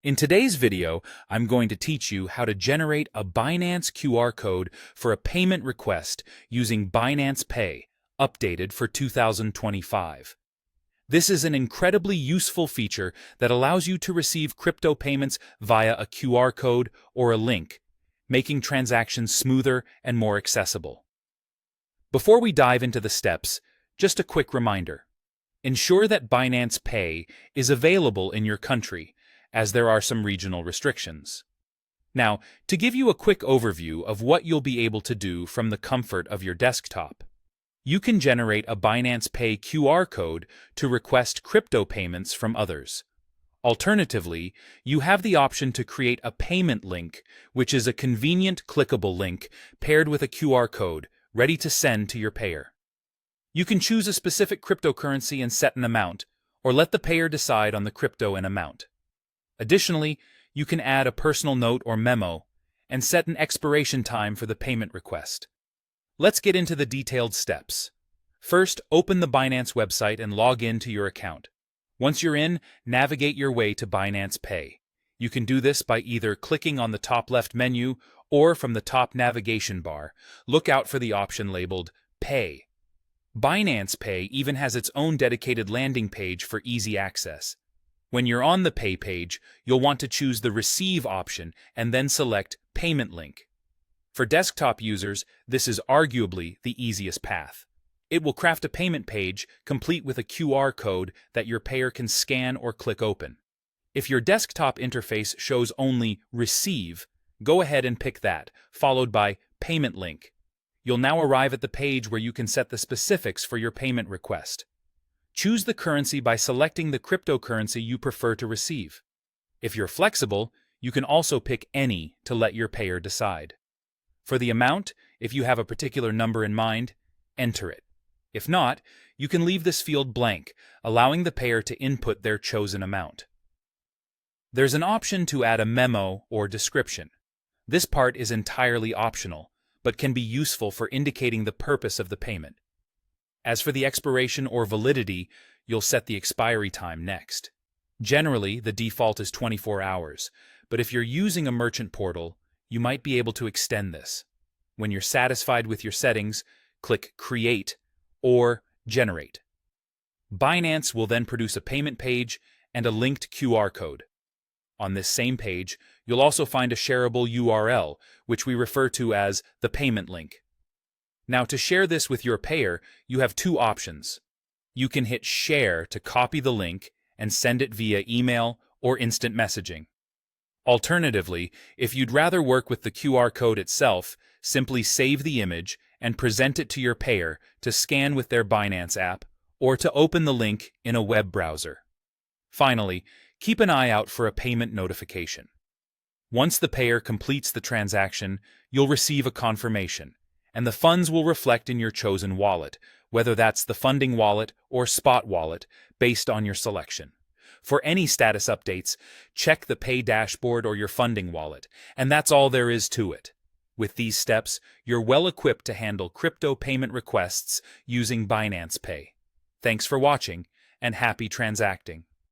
In today's video, I'm going to teach you how to generate a Binance QR code for a payment request using Binance Pay, updated for 2025. This is an incredibly useful feature that allows you to receive crypto payments via a QR code or a link, making transactions smoother and more accessible. Before we dive into the steps, just a quick reminder. Ensure that Binance Pay is available in your country, as there are some regional restrictions. Now, to give you a quick overview of what you'll be able to do from the comfort of your desktop, you can generate a Binance Pay QR code to request crypto payments from others. Alternatively, you have the option to create a payment link, which is a convenient clickable link paired with a QR code, ready to send to your payer. You can choose a specific cryptocurrency and set an amount, or let the payer decide on the crypto and amount. Additionally, you can add a personal note or memo and set an expiration time for the payment request. Let's get into the detailed steps. First, open the Binance website and log in to your account. Once you're in, navigate your way to Binance Pay. You can do this by either clicking on the top left menu or from the top navigation bar. Look out for the option labeled Pay. Binance Pay even has its own dedicated landing page for easy access. When you're on the Pay page, you'll want to choose the Receive option and then select Payment Link. For desktop users, this is arguably the easiest path. It will craft a payment page complete with a QR code that your payer can scan or click open. If your desktop interface shows only Receive, go ahead and pick that, followed by Payment Link. You'll now arrive at the page where you can set the specifics for your payment request. Choose the currency by selecting the cryptocurrency you prefer to receive. If you're flexible, you can also pick any to let your payer decide. For the amount, if you have a particular number in mind, enter it. If not, you can leave this field blank, allowing the payer to input their chosen amount. There's an option to add a memo or description. This part is entirely optional, but can be useful for indicating the purpose of the payment. As for the expiration or validity, you'll set the expiry time next. Generally, the default is 24 hours, but if you're using a merchant portal, you might be able to extend this. When you're satisfied with your settings, click Create or Generate. Binance will then produce a payment page and a linked QR code. On this same page, you'll also find a shareable URL, which we refer to as the payment link. Now, to share this with your payer, you have two options. You can hit Share to copy the link and send it via email or instant messaging. Alternatively, if you'd rather work with the QR code itself, simply save the image and present it to your payer to scan with their Binance app or to open the link in a web browser. Finally, keep an eye out for a payment notification. Once the payer completes the transaction, you'll receive a confirmation, and the funds will reflect in your chosen wallet, whether that's the funding wallet or spot wallet, based on your selection. For any status updates, check the Pay dashboard or your funding wallet, and that's all there is to it. With these steps, you're well equipped to handle crypto payment requests using Binance Pay. Thanks for watching, and happy transacting.